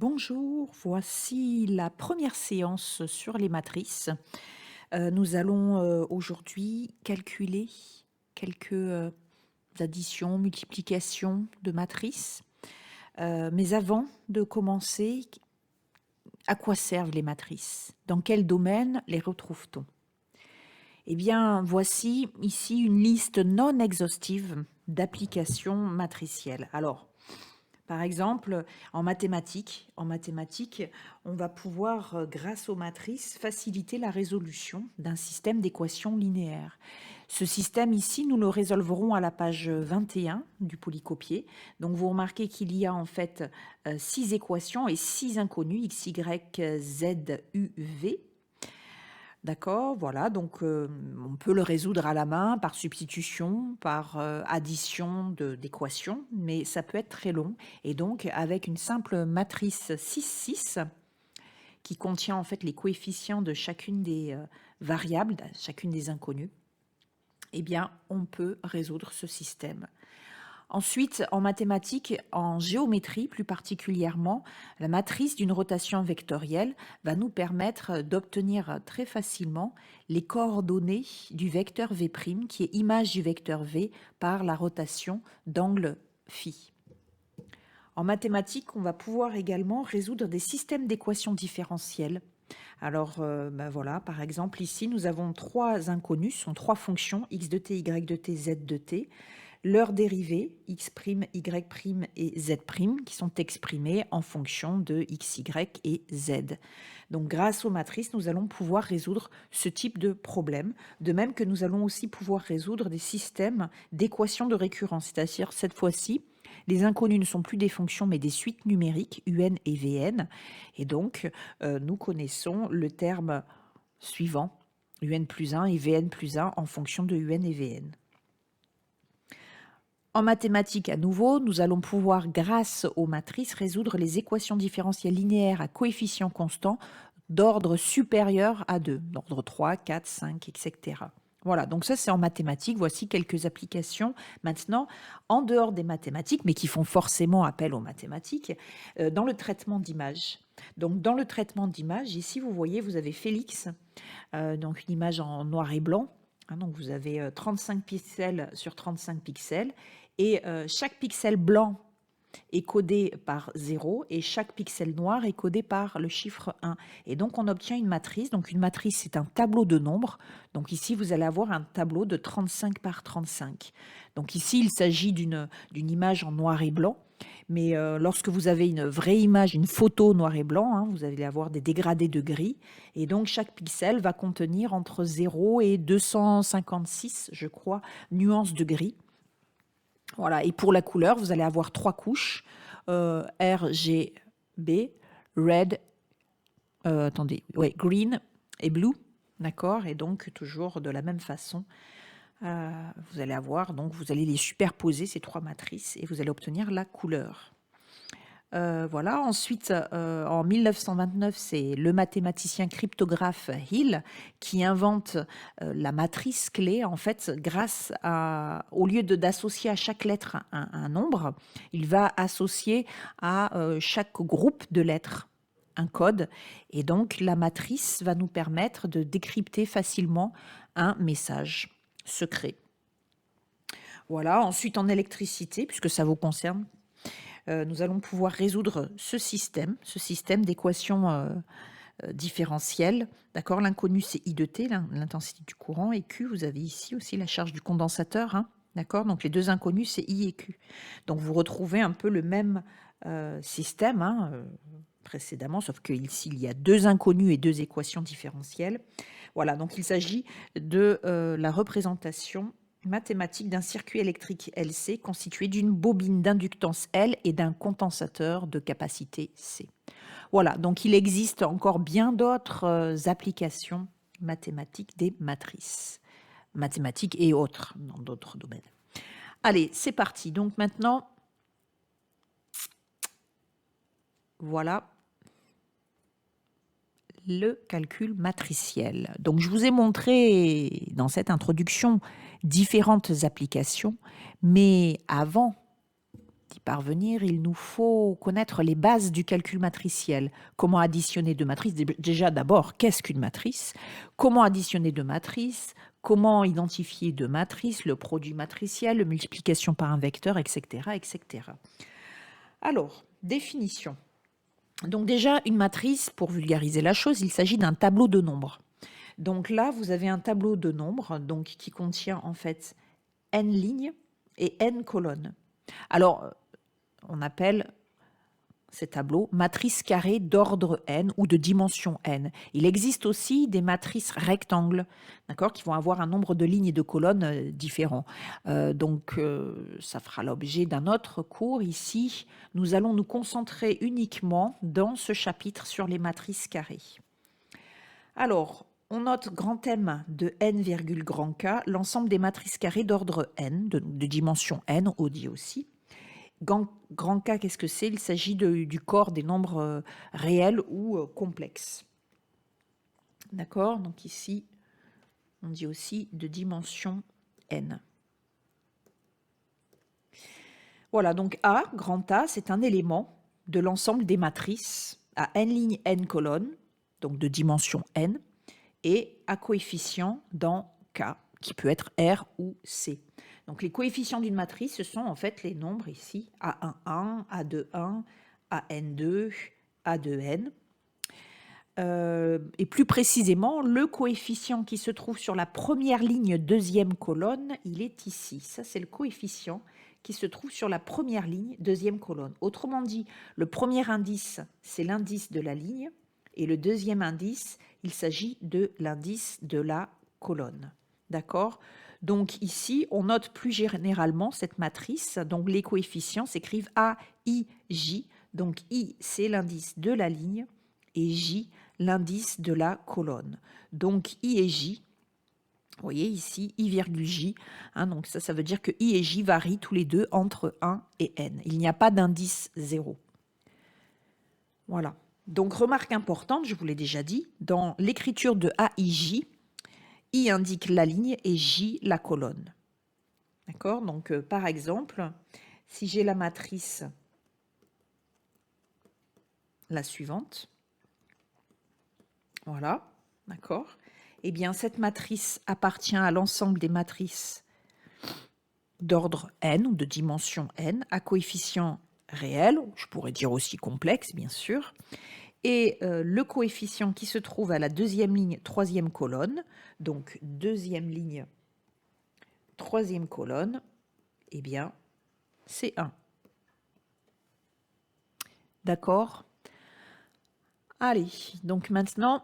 Bonjour, voici la première séance sur les matrices. Nous allons aujourd'hui calculer quelques additions, multiplications de matrices. Mais avant de commencer, à quoi servent les matrices? Dans quel domaine les retrouve-t-on? Eh bien, voici ici une liste non exhaustive d'applications matricielles. Alors, par exemple, en mathématiques, on va pouvoir, grâce aux matrices, faciliter la résolution d'un système d'équations linéaires. Ce système ici, nous le résolverons à la page 21 du polycopier. Donc vous remarquez qu'il y a en fait 6 équations et 6 inconnues, x, y, z, u, v. D'accord, voilà, donc on peut le résoudre à la main, par substitution, par addition d'équations, mais ça peut être très long. Et donc, avec une simple matrice 6-6, qui contient en fait les coefficients de chacune des variables, chacune des inconnues, eh bien, on peut résoudre ce système. Ensuite, en mathématiques, en géométrie plus particulièrement, la matrice d'une rotation vectorielle va nous permettre d'obtenir très facilement les coordonnées du vecteur V', qui est image du vecteur V par la rotation d'angle phi. En mathématiques, on va pouvoir également résoudre des systèmes d'équations différentielles. Alors, voilà, par exemple, ici, nous avons 3 inconnues, ce sont 3 fonctions, x de t, y de t, z de t. Leurs dérivés, x', y' et z', qui sont exprimés en fonction de x, y et z. Donc, grâce aux matrices, nous allons pouvoir résoudre ce type de problème, de même que nous allons aussi pouvoir résoudre des systèmes d'équations de récurrence, c'est-à-dire cette fois-ci, les inconnues ne sont plus des fonctions, mais des suites numériques, un et vn. Et donc, nous connaissons le terme suivant, un plus 1 et vn plus 1 en fonction de un et vn. En mathématiques, à nouveau, nous allons pouvoir, grâce aux matrices, résoudre les équations différentielles linéaires à coefficients constants d'ordre supérieur à 2, d'ordre 3, 4, 5, etc. Voilà, donc ça c'est en mathématiques. Voici quelques applications maintenant en dehors des mathématiques, mais qui font forcément appel aux mathématiques, dans le traitement d'images. Donc dans le traitement d'images, ici vous voyez, vous avez Félix, donc une image en noir et blanc. Donc vous avez 35 pixels sur 35 pixels et chaque pixel blanc est codé par 0 et chaque pixel noir est codé par le chiffre 1. Et donc, on obtient une matrice. Donc, une matrice, c'est un tableau de nombres. Donc, ici, vous allez avoir un tableau de 35 par 35. Donc, ici, il s'agit d'une image en noir et blanc. Mais lorsque vous avez une vraie image, une photo noir et blanc, vous allez avoir des dégradés de gris. Et donc, chaque pixel va contenir entre 0 et 256, je crois, nuances de gris. Voilà, et pour la couleur, vous allez avoir 3 couches, RGB, red, green et blue, d'accord. Et donc toujours de la même façon, vous allez avoir, donc vous allez les superposer ces 3 matrices et vous allez obtenir la couleur. Voilà. Ensuite, en 1929, c'est le mathématicien cryptographe Hill qui invente la matrice clé. En fait, grâce au lieu d'associer à chaque lettre un nombre, il va associer à chaque groupe de lettres un code. Et donc, la matrice va nous permettre de décrypter facilement un message secret. Voilà. Ensuite, en électricité, puisque ça vous concerne, nous allons pouvoir résoudre ce système d'équations différentielles. D'accord, l'inconnu, c'est I de t, l'intensité du courant, et Q, vous avez ici aussi la charge du condensateur. D'accord, donc les deux inconnus, c'est I et Q. Donc vous retrouvez un peu le même système précédemment, sauf qu'ici, il y a deux inconnus et deux équations différentielles. Voilà, donc il s'agit de la représentation mathématique d'un circuit électrique LC constitué d'une bobine d'inductance L et d'un condensateur de capacité C. Voilà, donc il existe encore bien d'autres applications mathématiques des matrices, mathématiques et autres dans d'autres domaines. Allez, c'est parti. Donc maintenant, voilà le calcul matriciel. Donc je vous ai montré dans cette introduction différentes applications, mais avant d'y parvenir, il nous faut connaître les bases du calcul matriciel. Comment additionner deux matrices? Déjà, d'abord, qu'est-ce qu'une matrice? Comment additionner deux matrices? Comment identifier deux matrices, le produit matriciel, la multiplication par un vecteur, etc., etc. Alors, définition. Donc déjà, une matrice, pour vulgariser la chose, il s'agit d'un tableau de nombres. Donc là, vous avez un tableau de nombres donc, qui contient en fait n lignes et n colonnes. Alors, on appelle ces tableaux matrices carrées d'ordre n ou de dimension n. Il existe aussi des matrices rectangles, d'accord, qui vont avoir un nombre de lignes et de colonnes différents. Donc, ça fera l'objet d'un autre cours. Ici, nous allons nous concentrer uniquement dans ce chapitre sur les matrices carrées. Alors, on note grand M de n, grand K, l'ensemble des matrices carrées d'ordre n, de dimension n, on dit aussi. Grand K, qu'est-ce que c'est? Il s'agit du corps des nombres réels ou complexes. D'accord? Donc ici, on dit aussi de dimension n. Voilà, donc A, grand A, c'est un élément de l'ensemble des matrices à n lignes, n colonnes, donc de dimension n, et à coefficient dans K, qui peut être R ou C. Donc les coefficients d'une matrice, ce sont en fait les nombres ici, A11, A21, AN2, A2N. Et plus précisément, le coefficient qui se trouve sur la première ligne, deuxième colonne, il est ici. Ça, c'est le coefficient qui se trouve sur la première ligne, deuxième colonne. Autrement dit, le premier indice, c'est l'indice de la ligne, et le deuxième indice, il s'agit de l'indice de la colonne. D'accord? Donc ici, on note plus généralement cette matrice. Donc les coefficients s'écrivent A, I, J. Donc I, c'est l'indice de la ligne et J, l'indice de la colonne. Donc I et J, vous voyez ici, I virgule J. Donc ça veut dire que I et J varient tous les deux entre 1 et N. Il n'y a pas d'indice 0. Voilà. Donc remarque importante, je vous l'ai déjà dit, dans l'écriture de AIJ, I indique la ligne et J la colonne. D'accord? Donc, par exemple, si j'ai la matrice, la suivante, voilà, d'accord? Eh bien, cette matrice appartient à l'ensemble des matrices d'ordre n ou de dimension n, à coefficient réel, je pourrais dire aussi complexe, bien sûr, et le coefficient qui se trouve à la deuxième ligne, troisième colonne, donc deuxième ligne, troisième colonne, eh bien, c'est 1. D'accord? Allez, donc maintenant,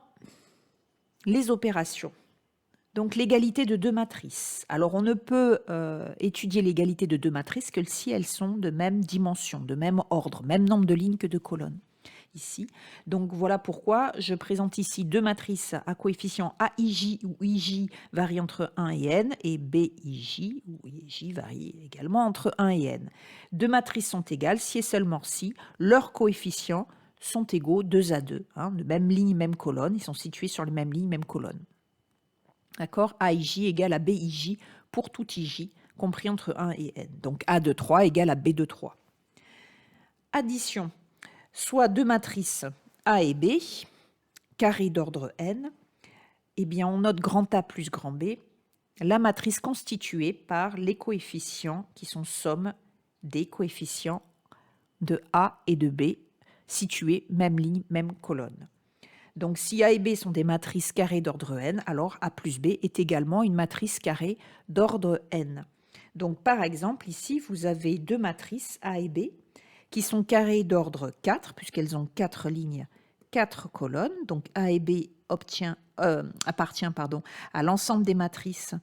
les opérations. Donc l'égalité de deux matrices. Alors on ne peut étudier l'égalité de deux matrices que si elles sont de même dimension, de même ordre, même nombre de lignes que de colonnes. Ici. Donc voilà pourquoi je présente ici deux matrices à coefficient AIJ où IJ varie entre 1 et n et BIJ où IJ varie également entre 1 et n. Deux matrices sont égales si et seulement si leurs coefficients sont égaux 2 à 2, de même ligne, même colonne, ils sont situés sur les mêmes lignes, même colonne. D'accord? AIJ égale à BIJ pour tout IJ compris entre 1 et n. Donc A de 3 égale à B de 3. Addition. Soit deux matrices A et B, carré d'ordre n, eh bien on note grand A plus grand B, la matrice constituée par les coefficients qui sont somme des coefficients de A et de B, situés même ligne, même colonne. Donc si A et B sont des matrices carrées d'ordre n, alors A plus B est également une matrice carrée d'ordre n. Donc par exemple, ici, vous avez deux matrices A et B, qui sont carrées d'ordre 4, puisqu'elles ont 4 lignes, 4 colonnes. Donc A et B appartient à l'ensemble des matrices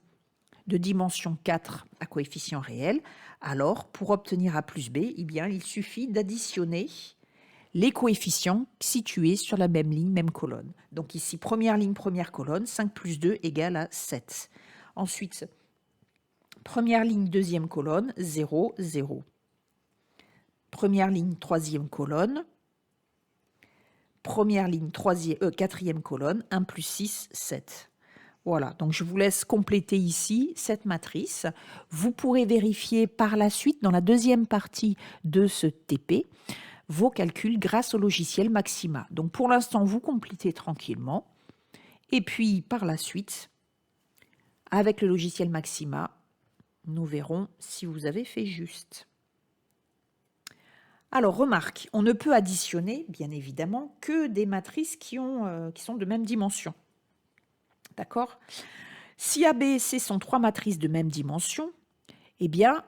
de dimension 4 à coefficient réel. Alors, pour obtenir A plus B, eh bien, il suffit d'additionner les coefficients situés sur la même ligne, même colonne. Donc ici, première ligne, première colonne, 5 plus 2 égale à 7. Ensuite, première ligne, deuxième colonne, 0, 0. Première ligne, troisième colonne. Première ligne, quatrième colonne, 1 plus 6, 7. Voilà, donc je vous laisse compléter ici cette matrice. Vous pourrez vérifier par la suite, dans la deuxième partie de ce TP, vos calculs grâce au logiciel Maxima. Donc pour l'instant, vous complétez tranquillement. Et puis par la suite, avec le logiciel Maxima, nous verrons si vous avez fait juste. Alors remarque, on ne peut additionner, bien évidemment, que des matrices qui sont de même dimension. D'accord? Si A, B et C sont trois matrices de même dimension, eh bien,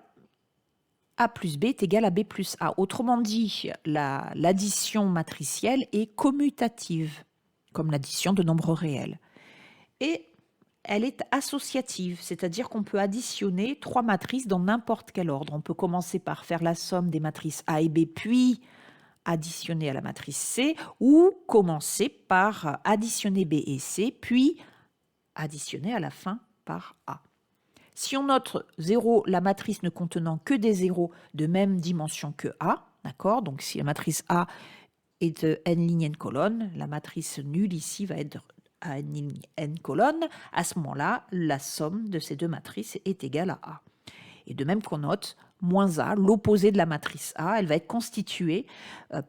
A plus B est égal à B plus A. Autrement dit, l'addition matricielle est commutative, comme l'addition de nombres réels. Et elle est associative, c'est-à-dire qu'on peut additionner trois matrices dans n'importe quel ordre. On peut commencer par faire la somme des matrices A et B, puis additionner à la matrice C, ou commencer par additionner B et C, puis additionner à la fin par A. Si on note 0, la matrice ne contenant que des zéros de même dimension que A, d'accord? Donc si la matrice A est de n ligne n colonne, la matrice nulle ici va être à n ligne n colonne. À ce moment-là, la somme de ces deux matrices est égale à A. Et de même qu'on note moins A, l'opposé de la matrice A, elle va être constituée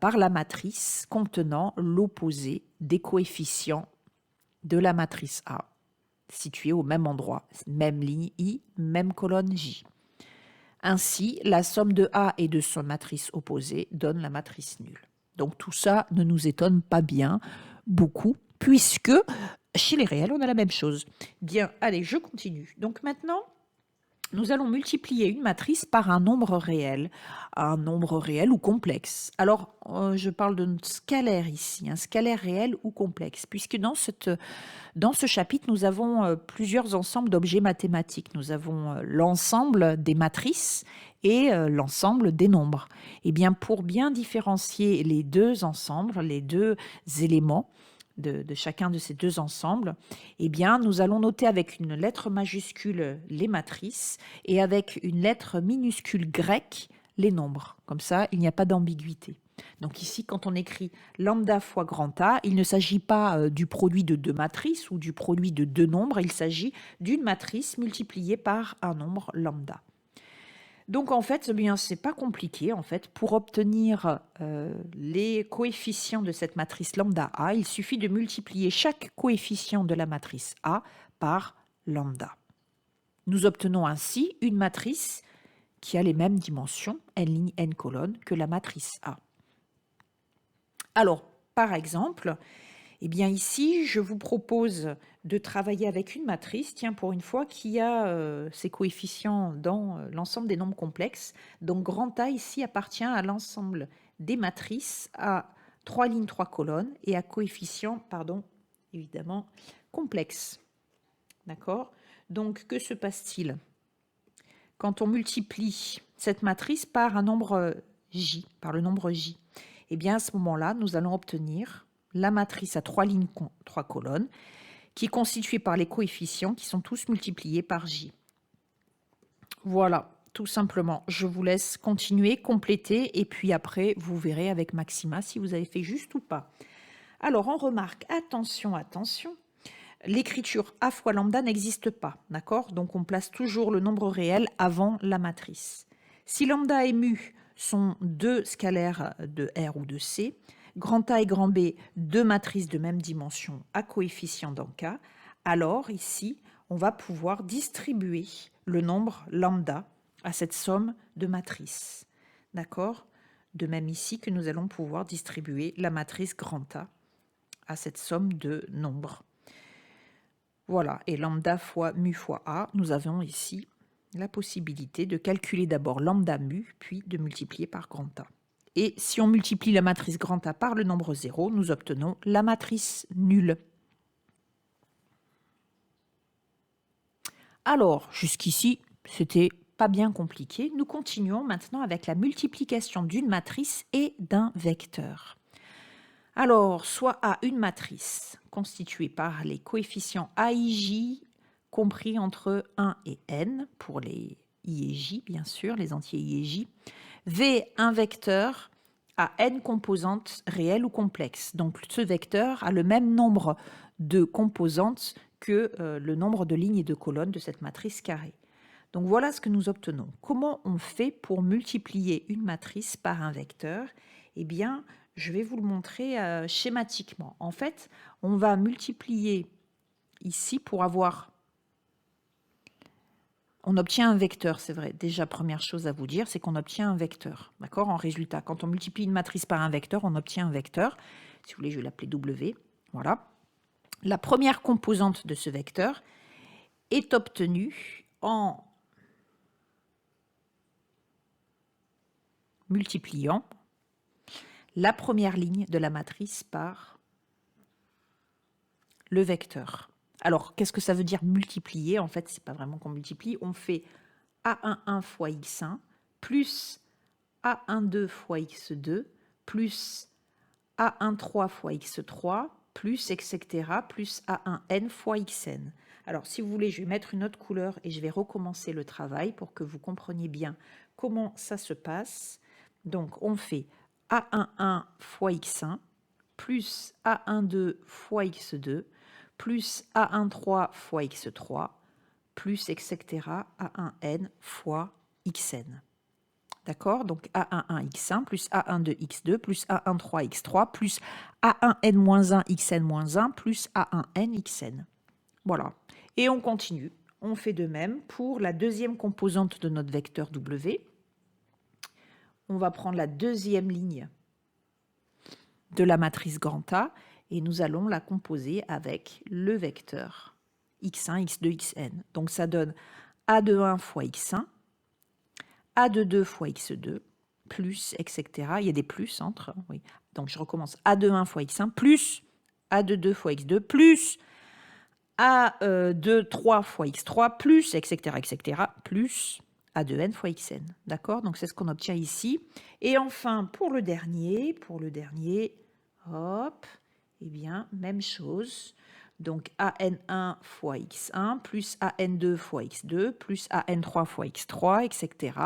par la matrice contenant l'opposé des coefficients de la matrice A, située au même endroit, même ligne I, même colonne J. Ainsi, la somme de A et de son matrice opposée donne la matrice nulle. Donc tout ça ne nous étonne pas bien beaucoup, puisque chez les réels, on a la même chose. Bien, allez, je continue. Donc maintenant, nous allons multiplier une matrice par un nombre réel ou complexe. Alors, je parle de scalaire ici, un scalaire réel ou complexe, puisque dans ce chapitre, nous avons plusieurs ensembles d'objets mathématiques. Nous avons l'ensemble des matrices et l'ensemble des nombres. Et bien, pour bien différencier les deux ensembles, les deux éléments, de chacun de ces deux ensembles, eh bien, nous allons noter avec une lettre majuscule les matrices et avec une lettre minuscule grecque les nombres. Comme ça, il n'y a pas d'ambiguïté. Donc ici, quand on écrit lambda fois grand A, il ne s'agit pas du produit de deux matrices ou du produit de deux nombres, il s'agit d'une matrice multipliée par un nombre lambda. Donc en fait, eh bien, c'est pas compliqué. En fait, pour obtenir les coefficients de cette matrice lambda A, il suffit de multiplier chaque coefficient de la matrice A par lambda. Nous obtenons ainsi une matrice qui a les mêmes dimensions, n ligne, n colonne, que la matrice A. Alors, par exemple, eh bien ici, je vous propose de travailler avec une matrice, tiens, pour une fois, qui a ses coefficients dans l'ensemble des nombres complexes. Donc, grand A ici appartient à l'ensemble des matrices à 3 lignes, 3 colonnes et à coefficients, évidemment, complexes. D'accord? Donc, que se passe-t-il quand on multiplie cette matrice par un nombre J, par le nombre J? Eh bien, à ce moment-là, nous allons obtenir la matrice à 3 lignes, 3 colonnes, qui est constituée par les coefficients qui sont tous multipliés par J. Voilà, tout simplement. Je vous laisse continuer, compléter, et puis après, vous verrez avec Maxima si vous avez fait juste ou pas. Alors, on remarque, attention, attention, l'écriture A fois lambda n'existe pas, d'accord? Donc, on place toujours le nombre réel avant la matrice. Si lambda et mu sont deux scalaires de R ou de C, grand A et grand B, deux matrices de même dimension à coefficient dans K, alors ici, on va pouvoir distribuer le nombre lambda à cette somme de matrices. D'accord? De même ici que nous allons pouvoir distribuer la matrice grand A à cette somme de nombres. Voilà, et lambda fois mu fois A, nous avons ici la possibilité de calculer d'abord lambda mu, puis de multiplier par grand A. Et si on multiplie la matrice grand A par le nombre 0, nous obtenons la matrice nulle. Alors, jusqu'ici, c'était pas bien compliqué. Nous continuons maintenant avec la multiplication d'une matrice et d'un vecteur. Alors, soit A, une matrice constituée par les coefficients A et J, compris entre 1 et n, pour les I et J, bien sûr, les entiers I et J. V, un vecteur à n composantes réelles ou complexes. Donc, ce vecteur a le même nombre de composantes que le nombre de lignes et de colonnes de cette matrice carrée. Donc voilà ce que nous obtenons. Comment on fait pour multiplier une matrice par un vecteur? Eh bien, je vais vous le montrer schématiquement. En fait, on va multiplier ici pour avoir... On obtient un vecteur, c'est vrai. Déjà, première chose à vous dire, c'est qu'on obtient un vecteur. D'accord? En résultat, quand on multiplie une matrice par un vecteur, on obtient un vecteur. Si vous voulez, je vais l'appeler W. Voilà. La première composante de ce vecteur est obtenue en multipliant la première ligne de la matrice par le vecteur. Alors, qu'est-ce que ça veut dire multiplier? En fait, ce n'est pas vraiment qu'on multiplie. On fait A11 fois x1 plus A12 fois x2 plus A13 fois x3 plus etc. plus A1n fois xn. Alors, si vous voulez, je vais mettre une autre couleur et je vais recommencer le travail pour que vous compreniez bien comment ça se passe. Donc, on fait A11 fois x1 plus A12 fois x2 plus A13 fois x3 plus etc. A1n fois xn. D'accord? Donc A11 x1 plus A12 x2 plus A13 x3 plus A1n-1 xn-1 plus A1n xn. Voilà. Et on continue. On fait de même pour la deuxième composante de notre vecteur W. On va prendre la deuxième ligne de la matrice grand A et nous allons la composer avec le vecteur x1, x2, xn. Donc ça donne A21 fois x1, A22 fois x2, plus, etc. Il y a des plus entre. Oui. Donc je recommence. A21 fois x1 plus A22 fois x2 plus A23 fois x3 plus, etc., etc., plus A2n fois xn. D'accord? Donc c'est ce qu'on obtient ici. Et enfin, pour le dernier, hop, eh bien, même chose. Donc AN1 fois x1 plus AN2 fois x2 plus AN3 fois x3, etc.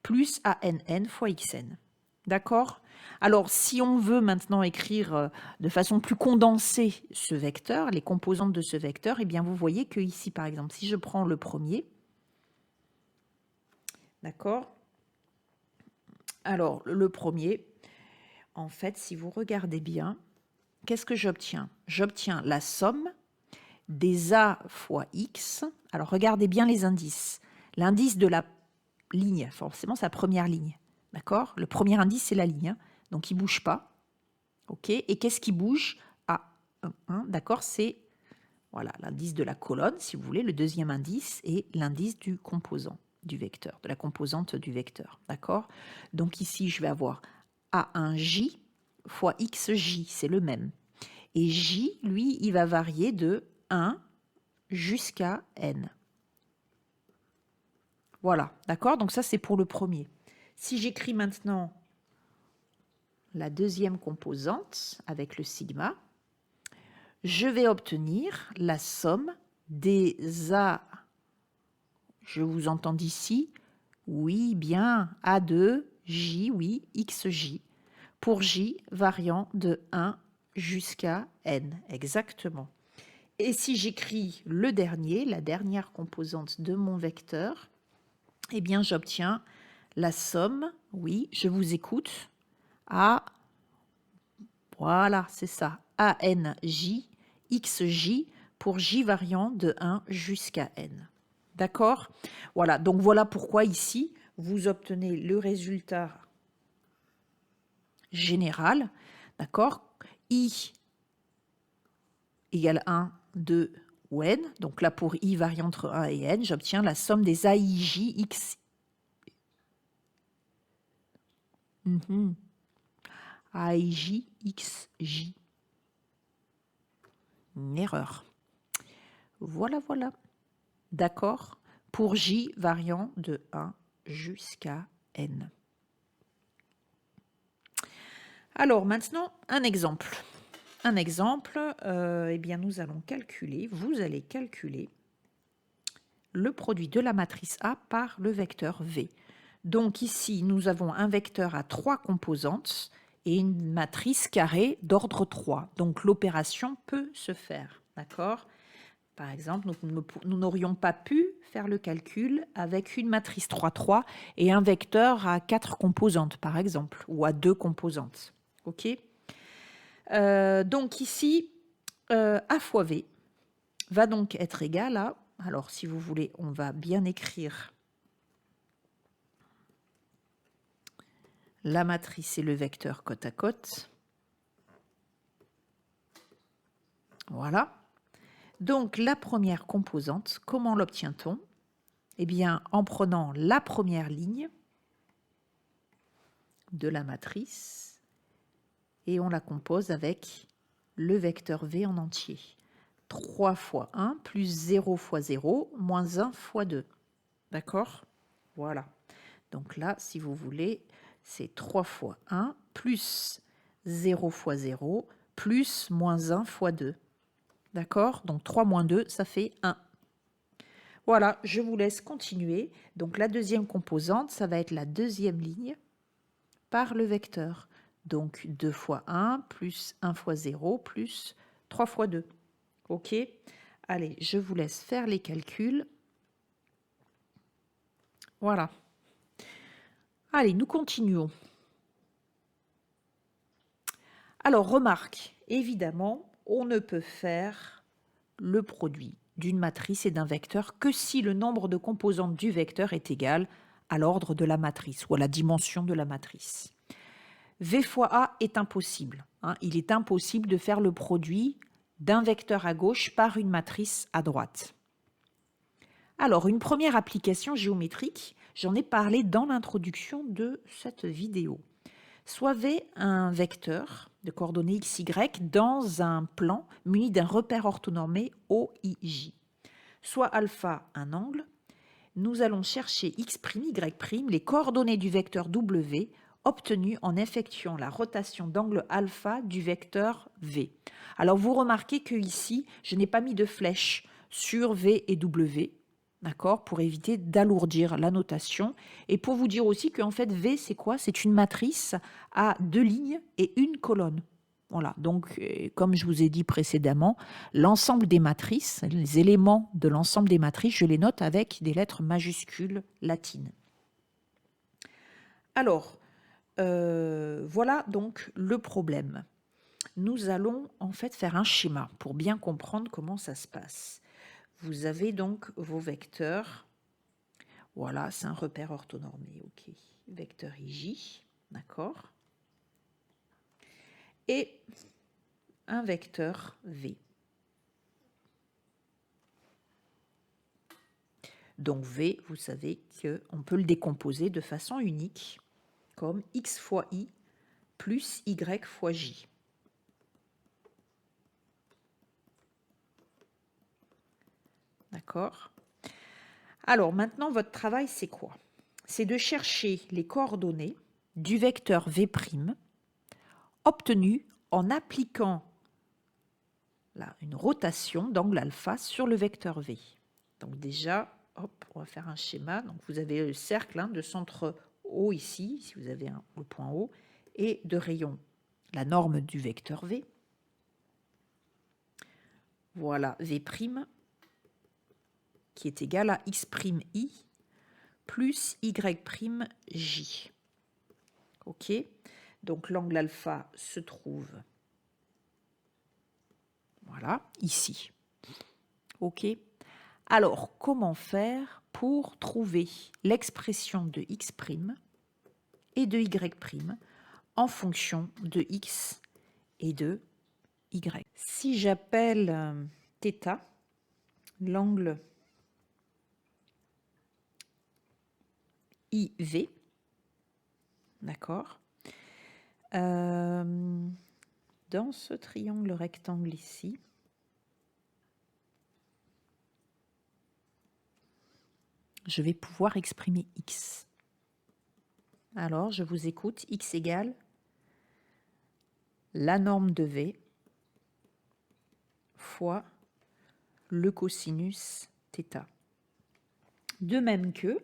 plus ANn fois xn. D'accord? Alors, si on veut maintenant écrire de façon plus condensée ce vecteur, les composantes de ce vecteur, eh bien, vous voyez que ici, par exemple, si je prends le premier, d'accord? Alors, le premier, en fait, si vous regardez bien, qu'est-ce que j'obtiens? J'obtiens la somme des A fois X. Alors, regardez bien les indices. L'indice de la ligne, forcément, c'est la première ligne. D'accord? Le premier indice, c'est la ligne. Hein, donc, il ne bouge pas. OK? Et qu'est-ce qui bouge? A1, d'accord? C'est voilà, l'indice de la colonne, si vous voulez. Le deuxième indice est l'indice du composant du vecteur, de la composante du vecteur. D'accord? Donc, ici, je vais avoir A1J fois XJ. C'est le même. Et J, lui, il va varier de 1 jusqu'à n. Voilà, d'accord? Donc ça, c'est pour le premier. Si j'écris maintenant la deuxième composante avec le sigma, je vais obtenir la somme des A, je vous entends d'ici, oui, bien, A2, J, oui, XJ, pour J variant de 1 jusqu'à n, exactement. Et si j'écris le dernier, la dernière composante de mon vecteur, eh bien, j'obtiens la somme, oui, je vous écoute, à, voilà, c'est ça, ANJ, XJ, pour J variant de 1 jusqu'à n. D'accord? Voilà, donc voilà pourquoi ici, vous obtenez le résultat général, d'accord? I égale 1, 2 ou n. Donc là, pour I variant entre 1 et n, j'obtiens la somme des AIJ X. AIJ XJ. Une erreur. Voilà, voilà. D'accord? Pour J variant de 1 jusqu'à n. Alors maintenant, un exemple. Un exemple, eh bien, nous allons calculer, vous allez calculer le produit de la matrice A par le vecteur V. Donc ici, nous avons un vecteur à 3 composantes et une matrice carrée d'ordre 3. Donc l'opération peut se faire, d'accord? Par exemple, nous n'aurions pas pu faire le calcul avec une matrice 3-3 et un vecteur à 4 composantes, par exemple, ou à 2 composantes. OK. Donc ici, A fois V va donc être égal à... Alors, si vous voulez, on va bien écrire la matrice et le vecteur côte à côte. Voilà. Donc, la première composante, comment l'obtient-on? Eh bien, en prenant la première ligne de la matrice et on la compose avec le vecteur V en entier. 3 fois 1 plus 0 fois 0 moins 1 fois 2. D'accord? Voilà. Donc là, si vous voulez, c'est 3 fois 1 plus 0 fois 0 plus moins 1 fois 2. D'accord? Donc 3 moins 2, ça fait 1. Voilà, je vous laisse continuer. Donc la deuxième composante, ça va être la deuxième ligne par le vecteur. Donc 2 fois 1 plus 1 fois 0 plus 3 fois 2. OK? Allez, je vous laisse faire les calculs. Voilà. Allez, nous continuons. Alors, remarque, évidemment, on ne peut faire le produit d'une matrice et d'un vecteur que si le nombre de composantes du vecteur est égal à l'ordre de la matrice ou à la dimension de la matrice. V fois A est impossible. Il est impossible de faire le produit d'un vecteur à gauche par une matrice à droite. Alors, une première application géométrique, j'en ai parlé dans l'introduction de cette vidéo. Soit V un vecteur de coordonnées x, y dans un plan muni d'un repère orthonormé OIJ. Soit alpha un angle, nous allons chercher x', y', les coordonnées du vecteur W obtenues en effectuant la rotation d'angle alpha du vecteur V. Alors vous remarquez que ici, je n'ai pas mis de flèche sur V et W, d'accord, pour éviter d'alourdir la notation. Et pour vous dire aussi qu'en fait, V, c'est quoi? C'est une matrice à 2 lignes et une colonne. Voilà, donc comme je vous ai dit précédemment, l'ensemble des matrices, les éléments de l'ensemble des matrices, je les note avec des lettres majuscules latines. Alors, voilà donc le problème. Nous allons en fait faire un schéma pour bien comprendre comment ça se passe. Vous avez donc vos vecteurs. Voilà, c'est un repère orthonormé, ok. Vecteur IJ, d'accord. Et un vecteur V. Donc V, vous savez qu'on peut le décomposer de façon unique, comme x fois i plus y fois j. D'accord? Alors maintenant, votre travail, c'est quoi? C'est de chercher les coordonnées du vecteur V' obtenu en appliquant là, une rotation d'angle alpha sur le vecteur V. Donc déjà, hop, on va faire un schéma. Donc vous avez le cercle de centre O ici, si vous avez le point O, et de rayon, la norme du vecteur V. Voilà V' qui est égal à x'I plus y'J. OK? Donc l'angle alpha se trouve voilà, ici. OK? Alors, comment faire pour trouver l'expression de x' et de y' en fonction de x et de y? Si j'appelle θ l'angle IV, d'accord, dans ce triangle rectangle ici, je vais pouvoir exprimer x. Alors, je vous écoute, x égale la norme de V fois le cosinus θ. De même que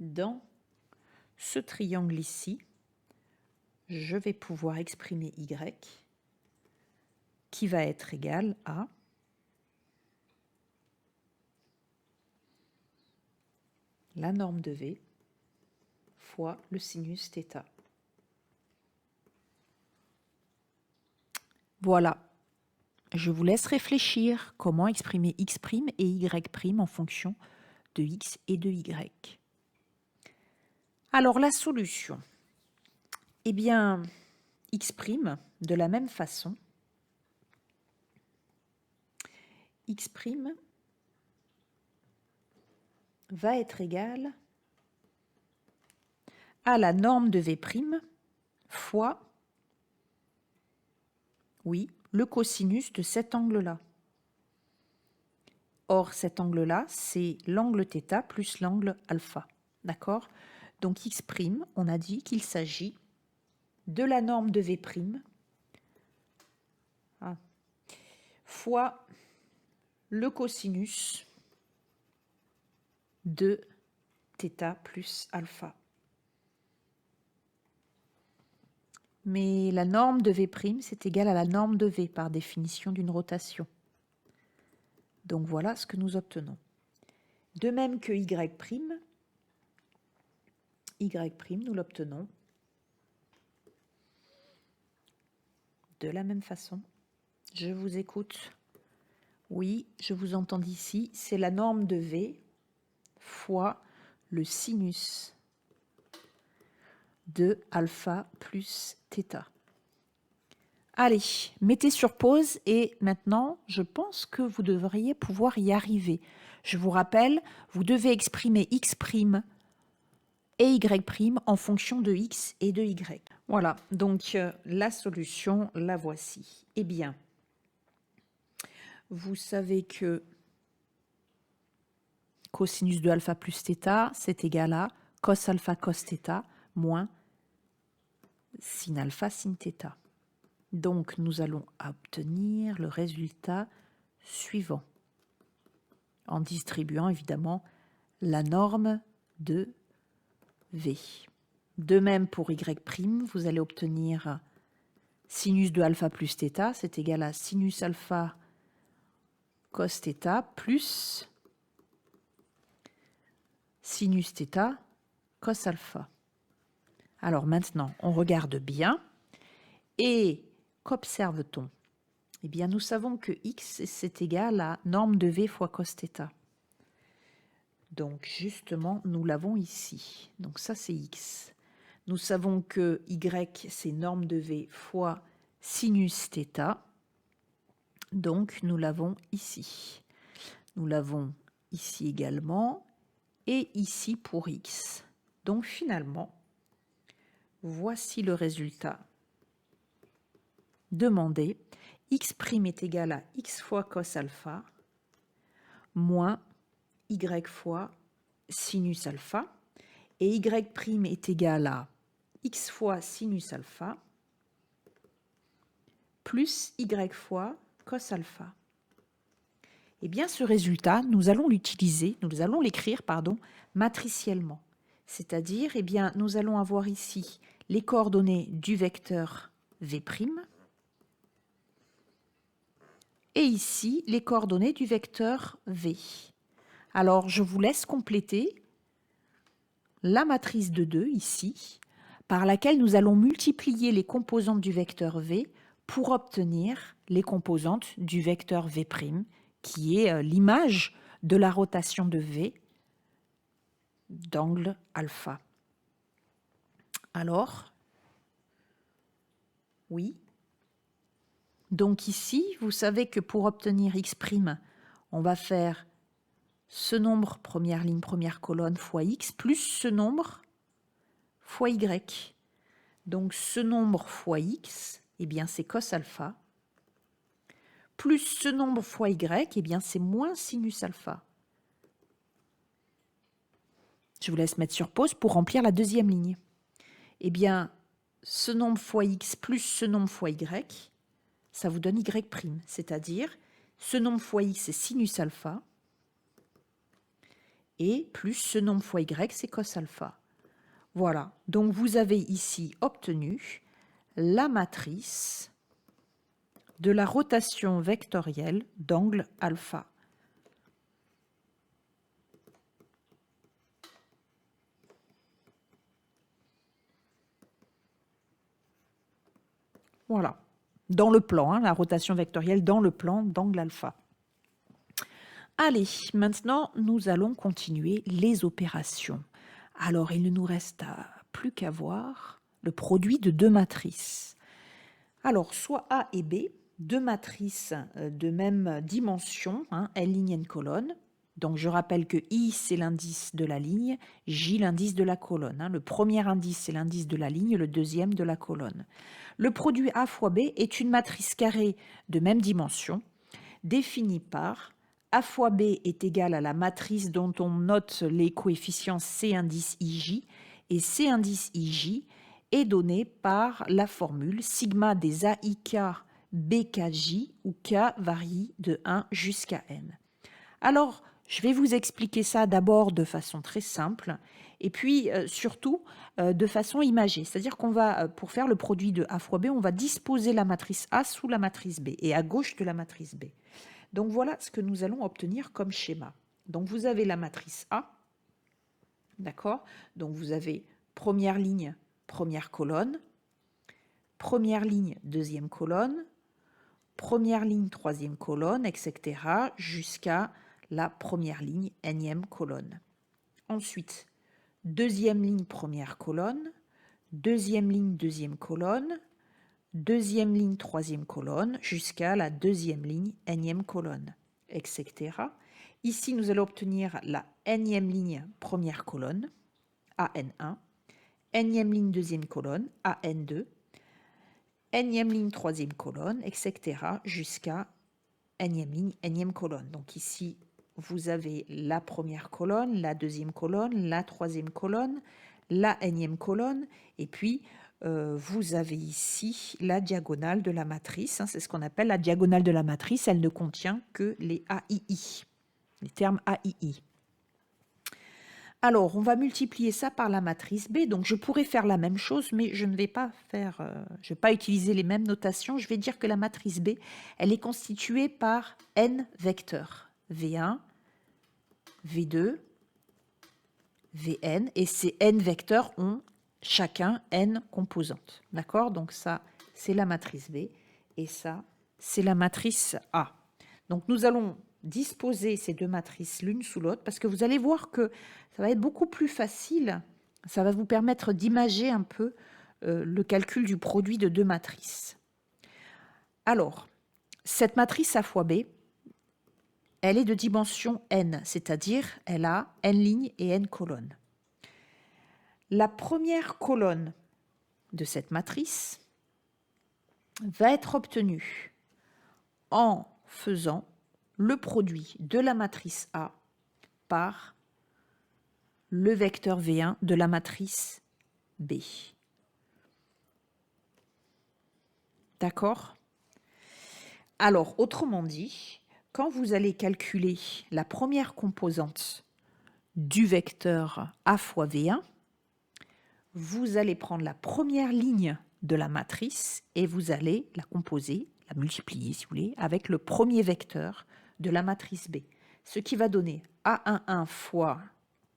dans ce triangle ici, je vais pouvoir exprimer y qui va être égal à la norme de V fois le sinus θ. Voilà. Je vous laisse réfléchir comment exprimer x' et y' en fonction de x et de y. Alors la solution, eh bien x' de la même façon, x' va être égal à la norme de V' fois, oui, le cosinus de cet angle-là. Or, cet angle-là, c'est l'angle θ plus l'angle alpha. D'accord? Donc, x', on a dit qu'il s'agit de la norme de V' fois le cosinus de θ plus alpha. Mais la norme de V', c'est égal à la norme de V par définition d'une rotation. Donc voilà ce que nous obtenons. De même que y', nous l'obtenons de la même façon. Je vous écoute. Oui, je vous entends d'ici. C'est la norme de V fois le sinus de alpha plus θ. Allez, mettez sur pause et maintenant, je pense que vous devriez pouvoir y arriver. Je vous rappelle, vous devez exprimer x' et y' en fonction de x et de y. Voilà, donc la solution, la voici. Eh bien, vous savez que cosinus de alpha plus θ, c'est égal à cos alpha cos θ moins sin alpha sin θ. Donc, nous allons obtenir le résultat suivant, en distribuant évidemment la norme de V. De même pour y', vous allez obtenir sinus de alpha plus θ, c'est égal à sinus alpha cos θ plus sinus θ cos alpha. Alors maintenant, on regarde bien et qu'observe-t-on? Eh bien, nous savons que x, c'est égal à norme de V fois cos θ. Donc, justement, nous l'avons ici. Donc, ça, c'est x. Nous savons que y, c'est norme de V fois sinus θ. Donc, nous l'avons ici. Nous l'avons ici également et ici pour x. Donc, finalement, voici le résultat demandé. X' est égal à x fois cos alpha moins y fois sinus alpha et y' est égal à x fois sinus alpha plus y fois cos alpha. Eh bien, ce résultat, nous allons l'utiliser, nous allons l'écrire, matriciellement. C'est-à-dire, eh bien, nous allons avoir ici les coordonnées du vecteur V', et ici, les coordonnées du vecteur V. Alors, je vous laisse compléter la matrice de 2, ici, par laquelle nous allons multiplier les composantes du vecteur V pour obtenir les composantes du vecteur V', qui est l'image de la rotation de V d'angle alpha. Alors, oui. Donc ici, vous savez que pour obtenir x', on va faire ce nombre, première ligne, première colonne, fois x, plus ce nombre fois y. Donc ce nombre fois x, eh bien c'est cos alpha, plus ce nombre fois y, eh bien c'est moins sinus alpha. Je vous laisse mettre sur pause pour remplir la deuxième ligne. Eh bien, ce nombre fois x plus ce nombre fois y, ça vous donne y', c'est-à-dire ce nombre fois x, c'est sinus alpha, et plus ce nombre fois y, c'est cos alpha. Voilà, donc vous avez ici obtenu la matrice de la rotation vectorielle d'angle alpha. Voilà, dans le plan, hein, la rotation vectorielle dans le plan d'angle alpha. Allez, maintenant, nous allons continuer les opérations. Alors, il ne nous reste plus qu'à voir le produit de deux matrices. Alors, soit A et B, deux matrices de même dimension, hein, L', N colonne. Donc, je rappelle que I, c'est l'indice de la ligne, J, l'indice de la colonne. Hein. Le premier indice, c'est l'indice de la ligne, le deuxième de la colonne. Le produit A fois B est une matrice carrée de même dimension, définie par A fois B est égal à la matrice dont on note les coefficients C indice IJ, et C indice IJ est donné par la formule sigma des AIK BKJ, où K varie de 1 jusqu'à N. Alors, je vais vous expliquer ça d'abord de façon très simple, et puis surtout de façon imagée. C'est-à-dire qu'on va, pour faire le produit de A fois B, on va disposer la matrice A sous la matrice B et à gauche de la matrice B. Donc voilà ce que nous allons obtenir comme schéma. Donc vous avez la matrice A, d'accord? Donc vous avez première ligne, première colonne, première ligne, deuxième colonne, première ligne, troisième colonne, etc. jusqu'à la première ligne, énième colonne. Ensuite, deuxième ligne, première colonne, deuxième ligne, deuxième colonne, deuxième ligne, troisième colonne, jusqu'à la deuxième ligne, énième colonne, etc. Ici, nous allons obtenir la énième ligne, première colonne, AN1, énième ligne, deuxième colonne, AN2, énième ligne, troisième colonne, etc. jusqu'à énième ligne, énième colonne. Donc ici, vous avez la première colonne, la deuxième colonne, la troisième colonne, la énième colonne, et puis vous avez ici la diagonale de la matrice. Hein, c'est ce qu'on appelle la diagonale de la matrice. Elle ne contient que les AII, les termes AII. Alors, on va multiplier ça par la matrice B. Donc, je pourrais faire la même chose, mais je ne vais pas faire, je vais pas utiliser les mêmes notations. Je vais dire que la matrice B, elle est constituée par n vecteurs. V1, V2, Vn. Et ces n vecteurs ont chacun n composantes. D'accord? Donc, ça, c'est la matrice B. Et ça, c'est la matrice A. Donc, nous allons disposer ces deux matrices l'une sous l'autre parce que vous allez voir que ça va être beaucoup plus facile. Ça va vous permettre d'imager un peu le calcul du produit de deux matrices. Alors, cette matrice A fois B, elle est de dimension n, c'est-à-dire elle a n lignes et n colonnes. La première colonne de cette matrice va être obtenue en faisant le produit de la matrice A par le vecteur V1 de la matrice B. D'accord? Alors, autrement dit, quand vous allez calculer la première composante du vecteur A fois V1, vous allez prendre la première ligne de la matrice et vous allez la composer, la multiplier, si vous voulez, avec le premier vecteur de la matrice B. Ce qui va donner A11 fois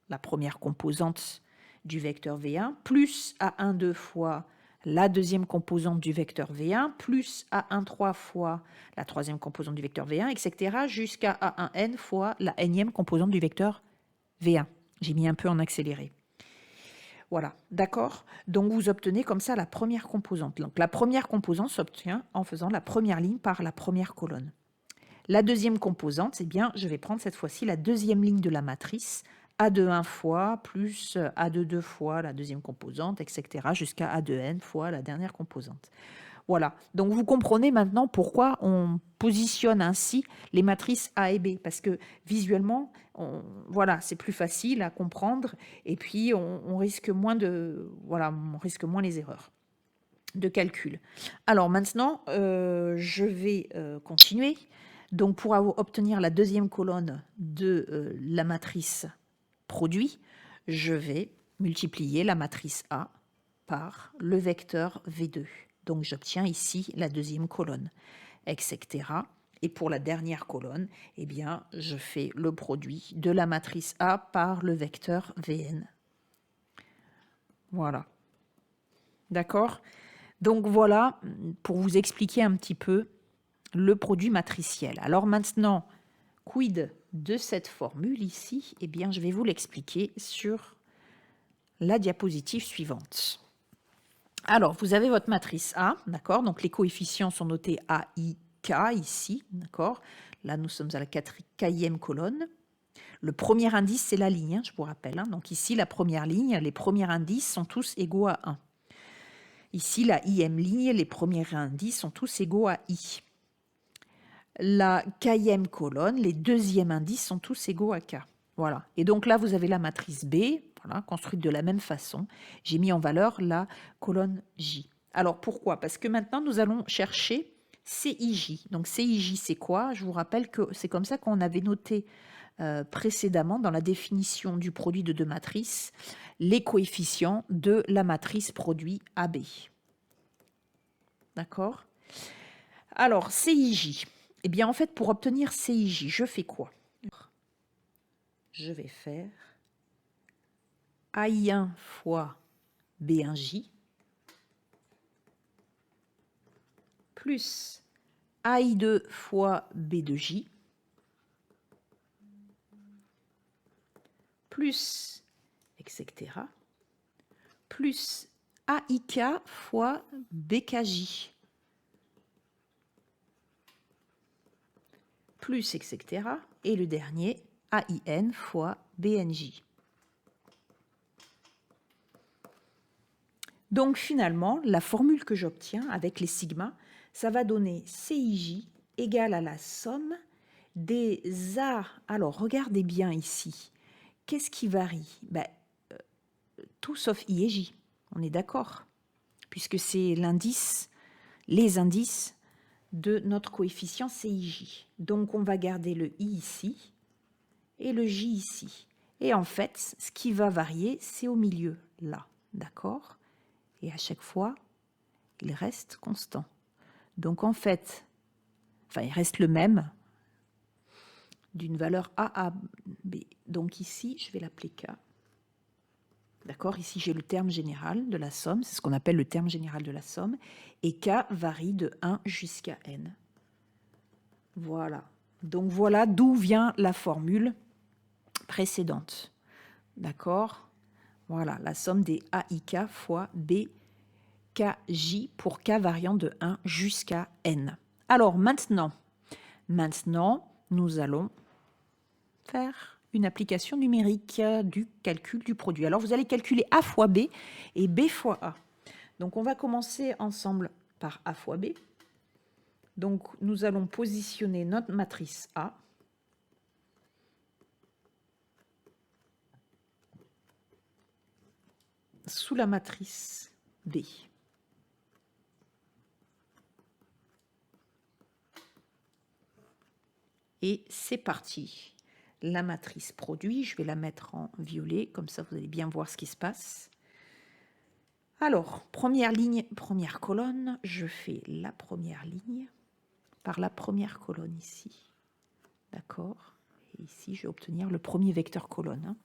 la première composante du vecteur V1, plus A12 fois la deuxième composante du vecteur V1, plus A13 fois la troisième composante du vecteur V1, etc., jusqu'à A1n fois la énième composante du vecteur V1. J'ai mis un peu en accéléré. Voilà, d'accord? Donc, vous obtenez comme ça la première composante. Donc, la première composante s'obtient en faisant la première ligne par la première colonne. La deuxième composante, c'est bien, je vais prendre cette fois-ci la deuxième ligne de la matrice, A21 fois plus A22 fois la deuxième composante, etc., jusqu'à A2n fois la dernière composante. Voilà, donc vous comprenez maintenant pourquoi on positionne ainsi les matrices A et B, parce que visuellement, voilà, c'est plus facile à comprendre, et puis on risque moins les erreurs de calcul. Alors maintenant, je vais continuer. Donc pour obtenir la deuxième colonne de la matrice produit, je vais multiplier la matrice A par le vecteur V2. Donc j'obtiens ici la deuxième colonne. etc. Et pour la dernière colonne, eh bien, je fais le produit de la matrice A par le vecteur Vn. Voilà. D'accord? Donc voilà, pour vous expliquer un petit peu le produit matriciel. Alors maintenant, quid de cette formule ici? Eh bien, je vais vous l'expliquer sur la diapositive suivante. Alors, vous avez votre matrice A, d'accord? Donc, les coefficients sont notés A, I, K ici, d'accord? Là, nous sommes à la quatrième colonne. Le premier indice, c'est la ligne, je vous rappelle. Donc, ici, la première ligne, les premiers indices sont tous égaux à 1. Ici, la ième ligne, les premiers indices sont tous égaux à I. La kème colonne, les deuxièmes indices sont tous égaux à K. Voilà. Et donc là, vous avez la matrice B, voilà, construite de la même façon. J'ai mis en valeur la colonne J. Alors pourquoi? Parce que maintenant, nous allons chercher CIJ. Donc CIJ, c'est quoi? Je vous rappelle que c'est comme ça qu'on avait noté précédemment dans la définition du produit de deux matrices les coefficients de la matrice produit AB. D'accord? Alors, CIJ. Eh bien, en fait, pour obtenir CIJ, je fais quoi? Je vais faire AI1 fois B1J plus AI2 fois B2J plus, etc., plus AIK fois BKJ plus, etc., et le dernier, AIN fois BNJ. Donc finalement, la formule que j'obtiens avec les sigmas, ça va donner CIJ égale à la somme des A. Alors regardez bien ici, qu'est-ce qui varie? Tout sauf I et J, on est d'accord, puisque c'est l'indice, les indices de notre coefficient CIJ. Donc on va garder le I ici et le J ici. Et en fait, ce qui va varier, c'est au milieu, là, d'accord? Et à chaque fois, il reste constant. Donc en fait, il reste le même d'une valeur A à B. Donc ici, je vais l'appeler K. D'accord? Ici, j'ai le terme général de la somme, c'est ce qu'on appelle le terme général de la somme, et K varie de 1 jusqu'à N. Voilà. Donc voilà d'où vient la formule précédente. D'accord? Voilà, la somme des AIK fois BKJ pour K variant de 1 jusqu'à N. Alors maintenant, nous allons faire une application numérique du calcul du produit. Alors, vous allez calculer A fois B et B fois A. Donc, on va commencer ensemble par A fois B. Donc, nous allons positionner notre matrice A. Sous la matrice B. Et c'est parti. La matrice produit, je vais la mettre en violet, comme ça vous allez bien voir ce qui se passe. Alors, première ligne, première colonne, je fais la première ligne par la première colonne ici. D'accord? Et ici, je vais obtenir le premier vecteur colonne.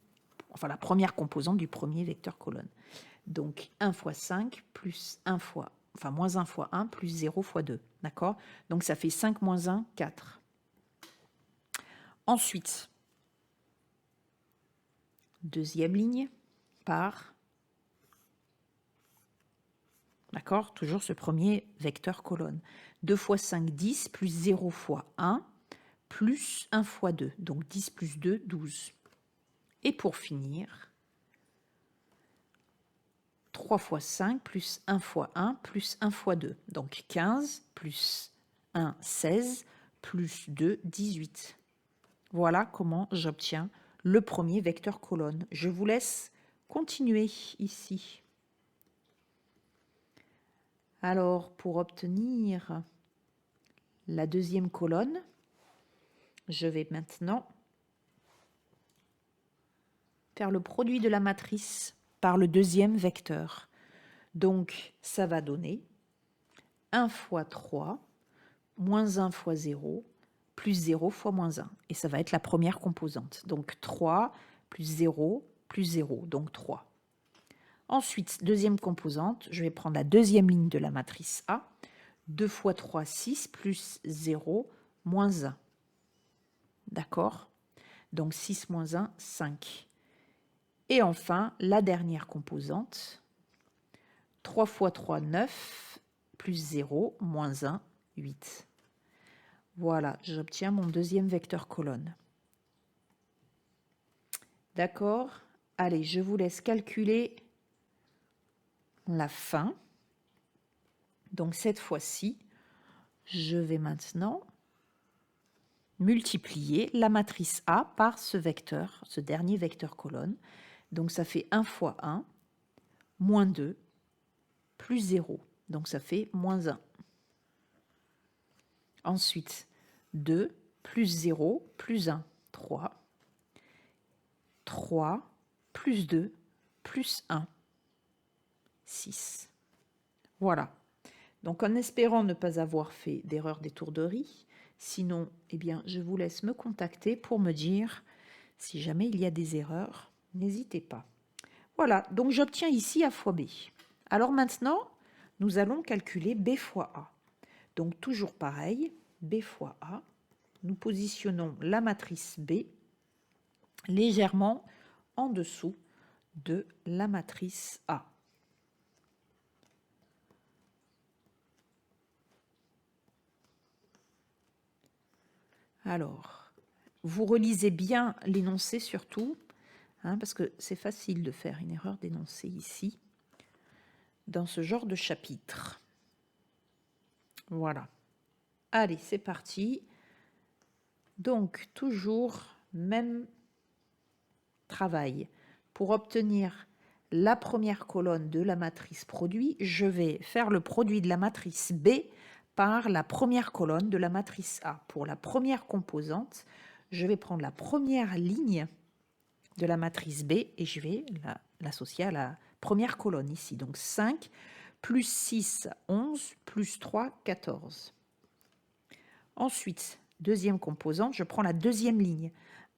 Enfin, la première composante du premier vecteur colonne. Donc, 1 fois 5 plus 1 fois, enfin, moins 1 fois 1 plus 0 fois 2. D'accord? Donc, ça fait 5 moins 1, 4. Ensuite, deuxième ligne par, d'accord, toujours ce premier vecteur colonne. 2 fois 5, 10, plus 0 fois 1, plus 1 fois 2. Donc 10 plus 2, 12. Et pour finir, 3 fois 5, plus 1 fois 1, plus 1 fois 2. Donc 15, plus 1, 16, plus 2, 18. Voilà comment j'obtiens le premier vecteur colonne. Je vous laisse continuer ici. Alors, pour obtenir la deuxième colonne, je vais maintenant faire le produit de la matrice par le deuxième vecteur. Donc, ça va donner 1 fois 3 moins 1 fois 0, plus 0 fois moins 1. Et ça va être la première composante. Donc 3 plus 0 plus 0, donc 3. Ensuite, deuxième composante, je vais prendre la deuxième ligne de la matrice A. 2 fois 3, 6, plus 0, moins 1. D'accord? Donc 6 moins 1, 5. Et enfin, la dernière composante, 3 fois 3, 9, plus 0, moins 1, 8. Voilà, j'obtiens mon deuxième vecteur colonne. D'accord? Allez, je vous laisse calculer la fin. Donc cette fois-ci, je vais maintenant multiplier la matrice A par ce vecteur, ce dernier vecteur colonne. Donc ça fait 1 fois 1, moins 2, plus 0. Donc ça fait moins 1. Ensuite, 2, plus 0, plus 1, 3. 3, plus 2, plus 1, 6. Voilà. Donc en espérant ne pas avoir fait d'erreur d'étourderie, sinon, eh bien, je vous laisse me contacter pour me dire si jamais il y a des erreurs, n'hésitez pas. Voilà, donc j'obtiens ici A fois B. Alors maintenant, nous allons calculer B fois A. Donc toujours pareil, B fois A, nous positionnons la matrice B légèrement en dessous de la matrice A. Alors, vous relisez bien l'énoncé surtout, parce que c'est facile de faire une erreur d'énoncé ici, dans ce genre de chapitre. Voilà. Allez, c'est parti. Donc, toujours même travail. Pour obtenir la première colonne de la matrice produit, je vais faire le produit de la matrice B par la première colonne de la matrice A. Pour la première composante, je vais prendre la première ligne de la matrice B et je vais l'associer à la première colonne ici. Donc 5 plus 6, 11, plus 3, 14. Ensuite, deuxième composante, je prends la deuxième ligne.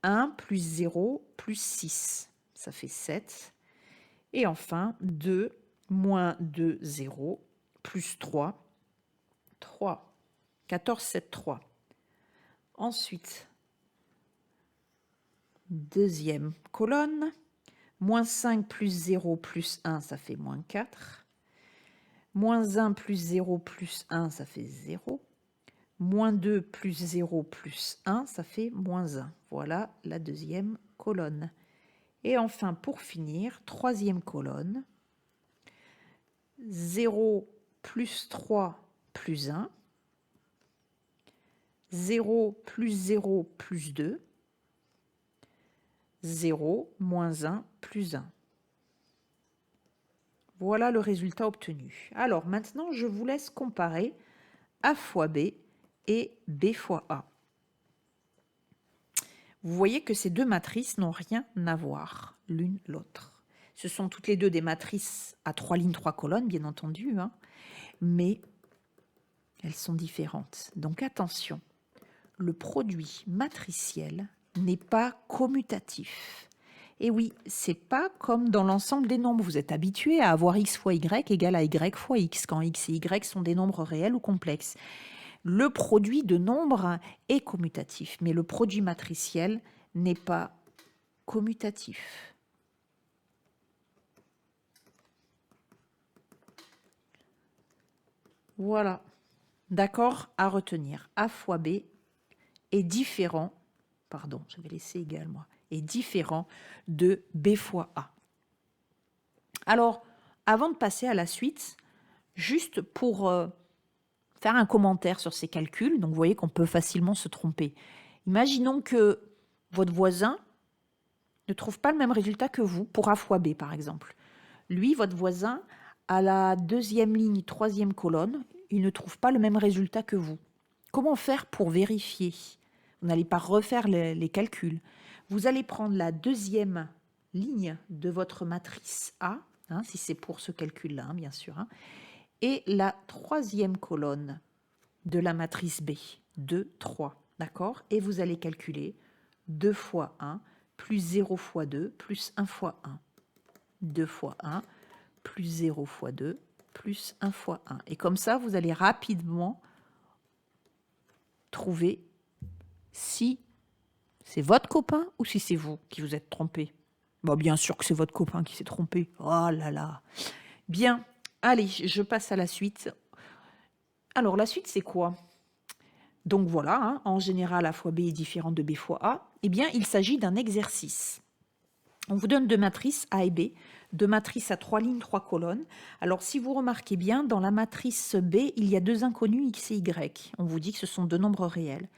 1 plus 0 plus 6, ça fait 7. Et enfin, 2 moins 2, 0, plus 3, 3. 14, 7, 3. Ensuite, deuxième colonne, moins 5 plus 0 plus 1, ça fait moins 4. Moins 1 plus 0 plus 1, ça fait 0. Moins 2 plus 0 plus 1, ça fait moins 1. Voilà la deuxième colonne. Et enfin, pour finir, troisième colonne, 0 plus 3 plus 1, 0 plus 0 plus 2, 0 moins 1 plus 1. Voilà le résultat obtenu. Alors maintenant, je vous laisse comparer A fois B et B fois A. Vous voyez que ces deux matrices n'ont rien à voir l'une l'autre. Ce sont toutes les deux des matrices à 3 lignes, 3 colonnes, bien entendu, mais elles sont différentes. Donc attention, le produit matriciel n'est pas commutatif. Et oui, c'est pas comme dans l'ensemble des nombres. Vous êtes habitué à avoir x fois y égale à y fois x, quand x et y sont des nombres réels ou complexes. Le produit de nombres est commutatif, mais le produit matriciel n'est pas commutatif. Voilà. D'accord à retenir. A fois B est différent, pardon, je vais laisser égal moi, est différent de B fois A. Alors, avant de passer à la suite, juste pour faire un commentaire sur ces calculs, donc vous voyez qu'on peut facilement se tromper. Imaginons que votre voisin ne trouve pas le même résultat que vous pour A fois B, par exemple. Lui, votre voisin, à la deuxième ligne, troisième colonne, il ne trouve pas le même résultat que vous. Comment faire pour vérifier? Vous n'allez pas refaire les calculs. Vous allez prendre la deuxième ligne de votre matrice A, si c'est pour ce calcul-là, bien sûr, et la troisième colonne de la matrice B, 2, 3, d'accord? Et vous allez calculer 2 fois 1 plus 0 fois 2 plus 1 fois 1. 2 fois 1 plus 0 fois 2 plus 1 fois 1. Et comme ça, vous allez rapidement trouver si c'est votre copain ou si c'est vous qui vous êtes trompé. Bon, bien sûr que c'est votre copain qui s'est trompé. Oh là là. Bien, allez, je passe à la suite. Alors, la suite, c'est quoi? Donc voilà, hein, en général, A fois B est différent de B fois A. Eh bien, il s'agit d'un exercice. On vous donne deux matrices A et B, deux matrices à 3 lignes, 3 colonnes. Alors, si vous remarquez bien, dans la matrice B, il y a deux inconnus X et Y. On vous dit que ce sont deux nombres réels.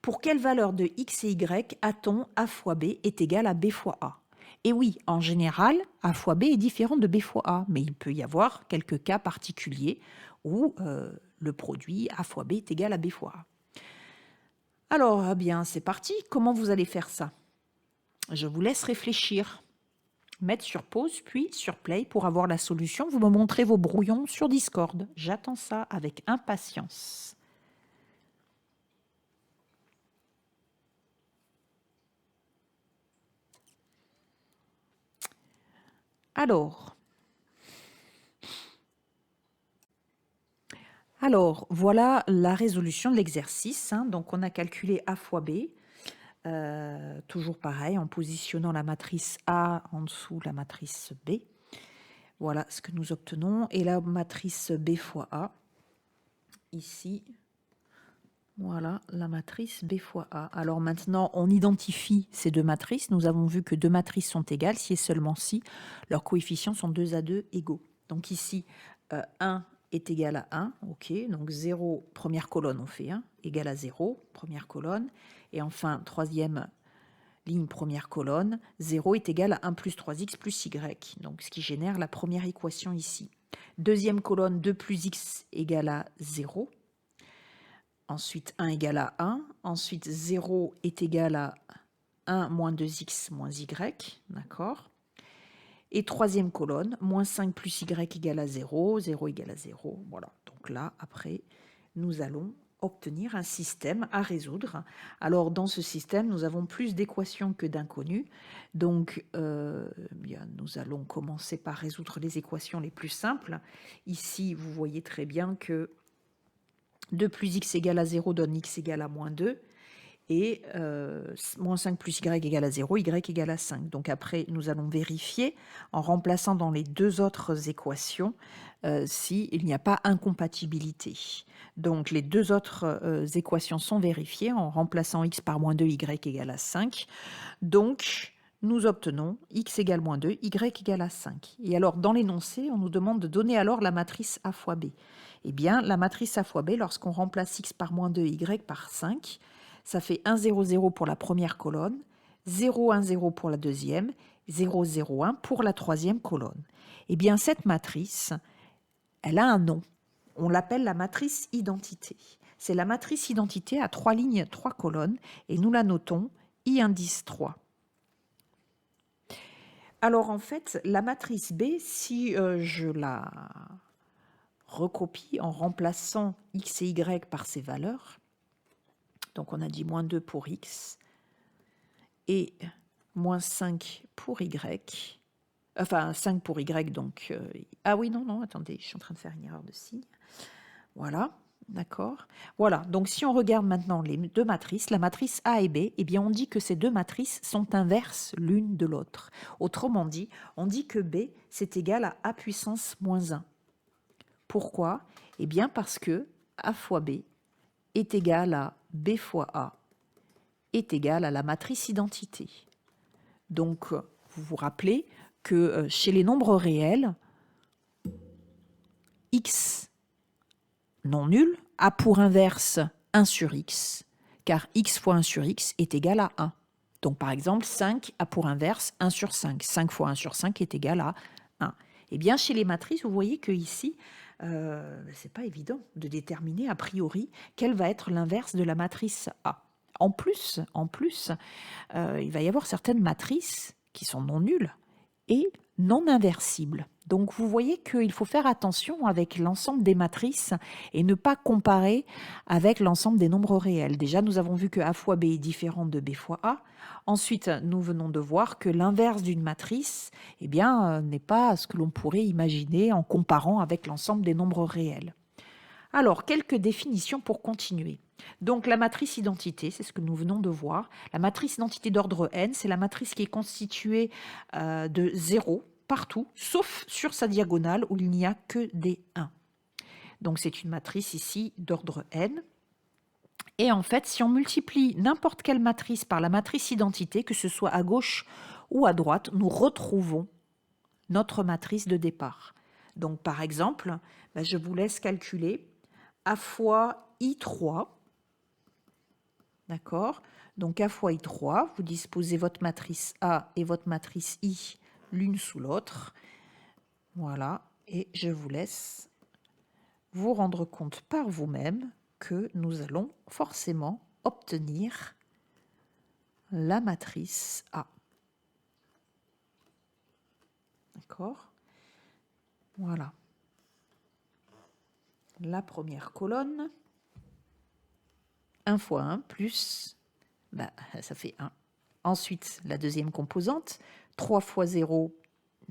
Pour quelle valeur de X et Y a-t-on A fois B est égal à B fois A? Et oui, en général, A fois B est différent de B fois A, mais il peut y avoir quelques cas particuliers où le produit A fois B est égal à B fois A. Alors, eh bien, c'est parti. Comment vous allez faire ça? Je vous laisse réfléchir. Mettre sur pause, puis sur play pour avoir la solution. Vous me montrez vos brouillons sur Discord. J'attends ça avec impatience. Alors, voilà la résolution de l'exercice. Donc, on a calculé A fois B. Toujours pareil, en positionnant la matrice A en dessous la matrice B. Voilà ce que nous obtenons. Et la matrice B fois A, ici, voilà la matrice B fois A. Alors maintenant, on identifie ces deux matrices. Nous avons vu que deux matrices sont égales si et seulement si leurs coefficients sont 2 à 2 égaux. Donc ici, 1 est égal à 1. Ok, donc 0, première colonne, on fait 1, égal à 0, première colonne. Et enfin, troisième ligne, première colonne, 0 est égal à 1 plus 3x plus y, donc ce qui génère la première équation ici. Deuxième colonne, 2 plus x égale à 0. Ensuite, 1 égale à 1. Ensuite, 0 est égal à 1 moins 2x moins y, d'accord? Et troisième colonne, moins 5 plus y égale à 0, 0 égale à 0. Voilà, donc là, après, nous allons obtenir un système à résoudre. Alors, dans ce système, nous avons plus d'équations que d'inconnus. Donc, bien, nous allons commencer par résoudre les équations les plus simples. Ici, vous voyez très bien que 2 plus x égale à 0 donne x égale à moins 2. Et moins 5 plus y égale à 0, y égale à 5. Donc après, nous allons vérifier en remplaçant dans les deux autres équations s'il n'y a pas incompatibilité. Donc les deux autres équations sont vérifiées en remplaçant x par moins 2, y égale à 5. Donc nous obtenons x égale moins 2, y égale à 5. Et alors dans l'énoncé, on nous demande de donner alors la matrice A fois B. Eh bien, la matrice A fois B, lorsqu'on remplace x par moins 2, y par 5, ça fait 1, 0, 0 pour la première colonne, 0, 1, 0 pour la deuxième, 0, 0, 1 pour la troisième colonne. Eh bien, cette matrice, elle a un nom. On l'appelle la matrice identité. C'est la matrice identité à 3 lignes, 3 colonnes, et nous la notons I indice 3. Alors, en fait, la matrice B, si je la recopie en remplaçant x et y par ces valeurs, donc on a dit moins 2 pour x et moins 5 pour y. Enfin, 5 pour y, donc... ah oui, non, attendez, je suis en train de faire une erreur de signe. Voilà, d'accord. Voilà, donc si on regarde maintenant les deux matrices, la matrice A et B, eh bien on dit que ces deux matrices sont inverses l'une de l'autre. Autrement dit, on dit que B, c'est égal à A puissance moins 1. Pourquoi? Eh bien parce que A fois B est égal à B fois A est égal à la matrice identité. Donc, vous vous rappelez que chez les nombres réels, x non nul a pour inverse 1 sur x, car x fois 1 sur x est égal à 1. Donc, par exemple, 5 a pour inverse 1 sur 5. 5 fois 1 sur 5 est égal à 1. Eh bien, chez les matrices, vous voyez qu'ici, ce n'est pas évident de déterminer a priori quelle va être l'inverse de la matrice A. En plus, il va y avoir certaines matrices qui sont non nulles et non inversibles. Donc, vous voyez qu'il faut faire attention avec l'ensemble des matrices et ne pas comparer avec l'ensemble des nombres réels. Déjà, nous avons vu que A fois B est différent de B fois A. Ensuite, nous venons de voir que l'inverse d'une matrice, eh bien, n'est pas ce que l'on pourrait imaginer en comparant avec l'ensemble des nombres réels. Alors, quelques définitions pour continuer. Donc, la matrice identité, c'est ce que nous venons de voir. La matrice identité d'ordre n, c'est la matrice qui est constituée de 0 partout, sauf sur sa diagonale où il n'y a que des 1. Donc, c'est une matrice ici d'ordre n. Et en fait, si on multiplie n'importe quelle matrice par la matrice identité, que ce soit à gauche ou à droite, nous retrouvons notre matrice de départ. Donc, par exemple, je vous laisse calculer A fois I3, d'accord? Donc, A fois I3, vous disposez votre matrice A et votre matrice I l'une sous l'autre. Voilà, et je vous laisse vous rendre compte par vous-même que nous allons forcément obtenir la matrice A. D'accord? Voilà. La première colonne, 1 fois 1 plus, ça fait 1. Ensuite, la deuxième composante, 3 fois 0,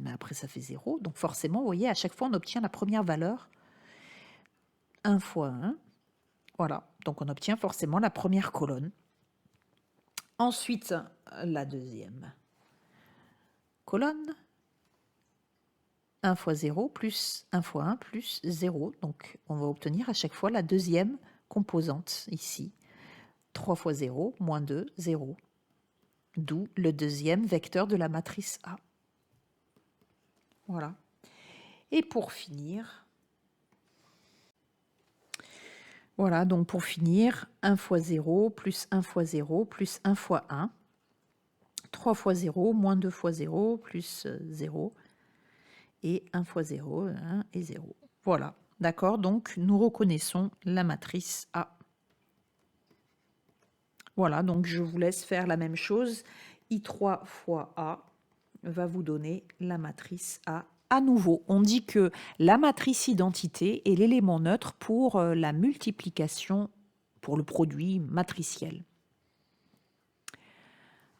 après ça fait 0. Donc forcément, vous voyez, à chaque fois, on obtient la première valeur. 1 fois 1. Voilà, donc on obtient forcément la première colonne. Ensuite, la deuxième colonne. 1 fois 0 plus 1 fois 1 plus 0. Donc, on va obtenir à chaque fois la deuxième composante ici. 3 fois 0, moins 2, 0. D'où le deuxième vecteur de la matrice A. Voilà. Et pour finir, voilà, donc pour finir, 1 fois 0 plus 1 fois 0 plus 1 fois 1. 3 fois 0, moins 2 fois 0 plus 0. Et 1 fois 0, 1 et 0. Voilà, d'accord? Donc, nous reconnaissons la matrice A. Voilà, donc je vous laisse faire la même chose. I3 fois A va vous donner la matrice A. À nouveau, on dit que la matrice identité est l'élément neutre pour la multiplication, pour le produit matriciel.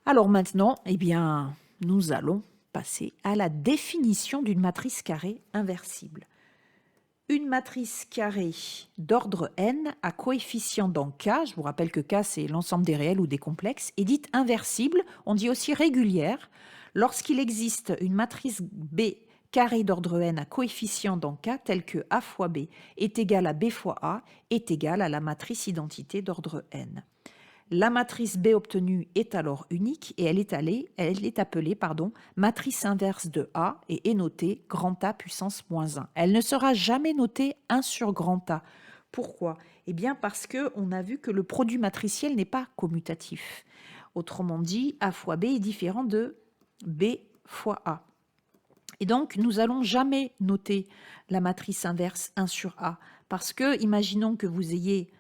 Alors maintenant, eh bien, nous allons passer à la définition d'une matrice carrée inversible. Une matrice carrée d'ordre n à coefficient dans K, je vous rappelle que K c'est l'ensemble des réels ou des complexes, est dite inversible, on dit aussi régulière, lorsqu'il existe une matrice B carrée d'ordre n à coefficient dans K telle que A fois B est égal à B fois A est égal à la matrice identité d'ordre n. La matrice B obtenue est alors unique et elle est appelée matrice inverse de A et est notée grand A puissance moins 1. Elle ne sera jamais notée 1 sur grand A. Pourquoi? Eh bien parce qu'on a vu que le produit matriciel n'est pas commutatif. Autrement dit, A fois B est différent de B fois A. Et donc, nous n'allons jamais noter la matrice inverse 1 sur A parce que, imaginons que vous ayez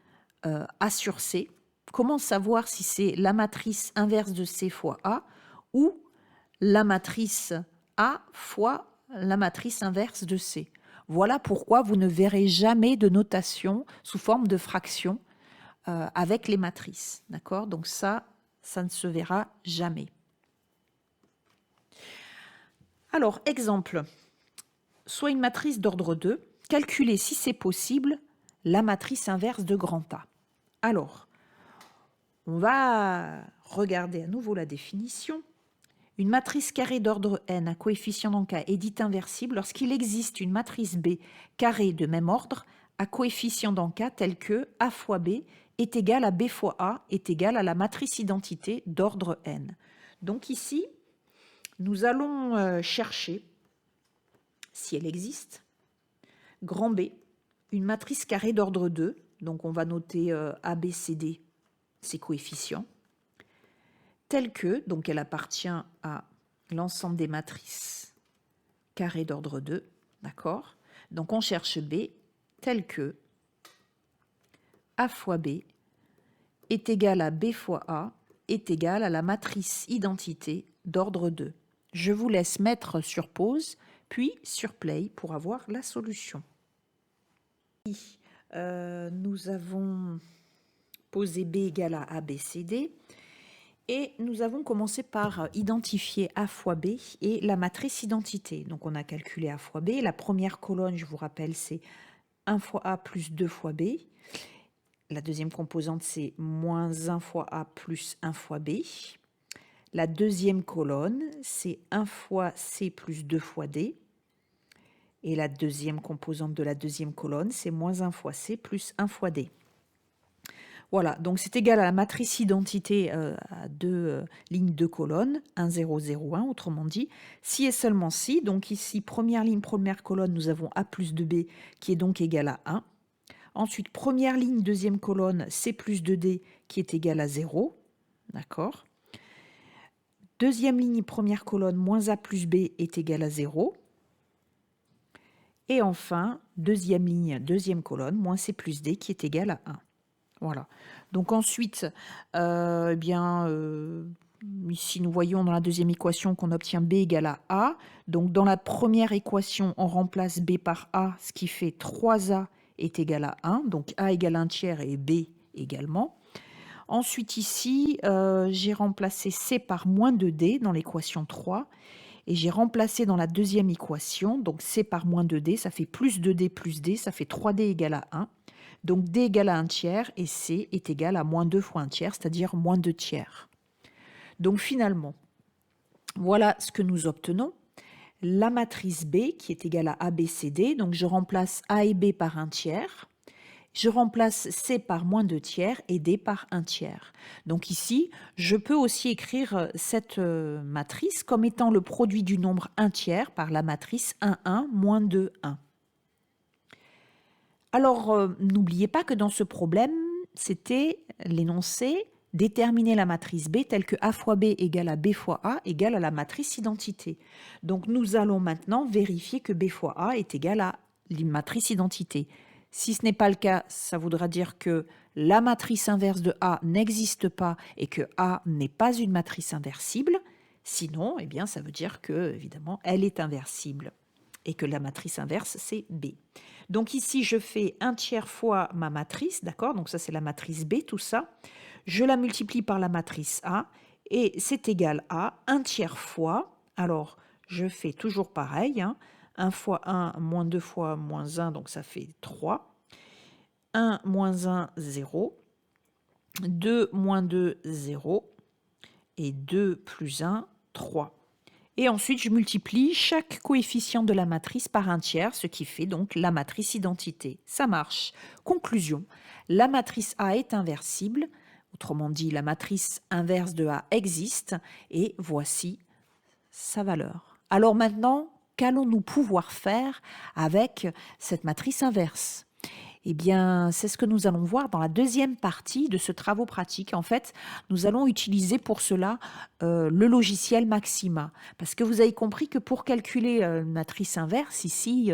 A sur C. Comment savoir si c'est la matrice inverse de C fois A ou la matrice A fois la matrice inverse de C? Voilà pourquoi vous ne verrez jamais de notation sous forme de fraction avec les matrices. D'accord? Donc ça ne se verra jamais. Alors, exemple, soit une matrice d'ordre 2, calculez si c'est possible la matrice inverse de grand A. Alors, on va regarder à nouveau la définition. Une matrice carrée d'ordre n à coefficient dans K est dite inversible lorsqu'il existe une matrice B carrée de même ordre à coefficient dans K telle que A fois B est égal à B fois A est égal à la matrice identité d'ordre n. Donc ici, nous allons chercher, si elle existe, grand B, une matrice carrée d'ordre 2, donc on va noter A, B, C, D, ses coefficients, telle que, donc elle appartient à l'ensemble des matrices carrées d'ordre 2, d'accord? Donc on cherche B, telle que A fois B est égal à B fois A est égal à la matrice identité d'ordre 2. Je vous laisse mettre sur pause, puis sur Play pour avoir la solution. Nous avons posé B égale à ABCD et nous avons commencé par identifier A fois B et la matrice identité. Donc on a calculé A fois B. La première colonne, je vous rappelle, c'est 1 fois A plus 2 fois B. La deuxième composante, c'est moins 1 fois A plus 1 fois B. La deuxième colonne, c'est 1 fois C plus 2 fois D. Et la deuxième composante de la deuxième colonne, c'est moins 1 fois C plus 1 fois D. Voilà, donc c'est égal à la matrice identité à deux lignes, deux colonnes, 1, 0, 0, 1, autrement dit, si et seulement si. Donc ici, première ligne, première colonne, nous avons A plus 2B qui est donc égal à 1. Ensuite, première ligne, deuxième colonne, C plus 2D qui est égal à 0. D'accord. Deuxième ligne, première colonne, moins A plus B est égal à 0. Et enfin, deuxième ligne, deuxième colonne, moins C plus D qui est égal à 1. Voilà. Donc ensuite, ici nous voyons dans la deuxième équation qu'on obtient B égale à A. Donc dans la première équation, on remplace B par A, ce qui fait 3A est égal à 1. Donc A égale 1 tiers et B également. Ensuite ici, j'ai remplacé C par moins 2D dans l'équation 3. Et j'ai remplacé dans la deuxième équation, donc C par moins 2D, ça fait plus 2D plus D, ça fait 3D égale à 1. Donc D égale à 1 tiers et C est égal à moins 2 fois 1 tiers, c'est-à-dire moins 2 tiers. Donc finalement, voilà ce que nous obtenons. La matrice B qui est égale à ABCD, donc je remplace A et B par 1 tiers. Je remplace C par moins 2 tiers et D par 1 tiers. Donc ici, je peux aussi écrire cette matrice comme étant le produit du nombre 1 tiers par la matrice 1, 1, moins 2, 1. Alors, n'oubliez pas que dans ce problème, c'était l'énoncé déterminer la matrice B telle que A fois B égale à B fois A égale à la matrice identité. Donc, nous allons maintenant vérifier que B fois A est égal à la matrice identité. Si ce n'est pas le cas, ça voudra dire que la matrice inverse de A n'existe pas et que A n'est pas une matrice inversible. Sinon, eh bien, ça veut dire que, évidemment, elle est inversible et que la matrice inverse, c'est B. Donc ici, je fais 1 tiers fois ma matrice, d'accord? Donc ça, c'est la matrice B, tout ça. Je la multiplie par la matrice A et c'est égal à 1 tiers fois. Alors, je fais toujours pareil, hein, 1 fois 1, moins 2 fois moins 1, donc ça fait 3. 1 moins 1, 0. 2 moins 2, 0. Et 2 plus 1, 3. Et ensuite, je multiplie chaque coefficient de la matrice par 1 tiers, ce qui fait donc la matrice identité. Ça marche. Conclusion, la matrice A est inversible. Autrement dit, la matrice inverse de A existe. Et voici sa valeur. Alors maintenant, qu'allons-nous pouvoir faire avec cette matrice inverse ? Eh bien, c'est ce que nous allons voir dans la deuxième partie de ce travaux pratique. En fait, nous allons utiliser pour cela le logiciel Maxima. Parce que vous avez compris que pour calculer une matrice inverse, ici,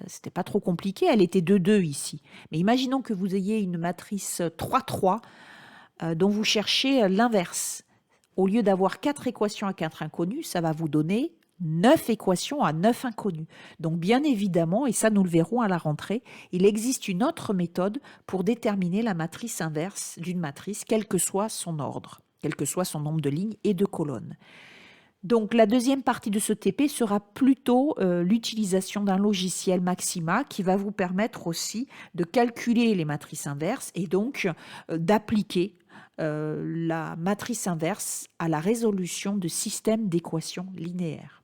c'était pas trop compliqué. Elle était 2, 2 ici. Mais imaginons que vous ayez une matrice 3, 3 dont vous cherchez l'inverse. Au lieu d'avoir 4 équations à 4 inconnus, ça va vous donner 9 équations à 9 inconnus. Donc bien évidemment, et ça nous le verrons à la rentrée, il existe une autre méthode pour déterminer la matrice inverse d'une matrice, quel que soit son ordre, quel que soit son nombre de lignes et de colonnes. Donc la deuxième partie de ce TP sera plutôt l'utilisation d'un logiciel Maxima qui va vous permettre aussi de calculer les matrices inverses et donc d'appliquer la matrice inverse à la résolution de systèmes d'équations linéaires.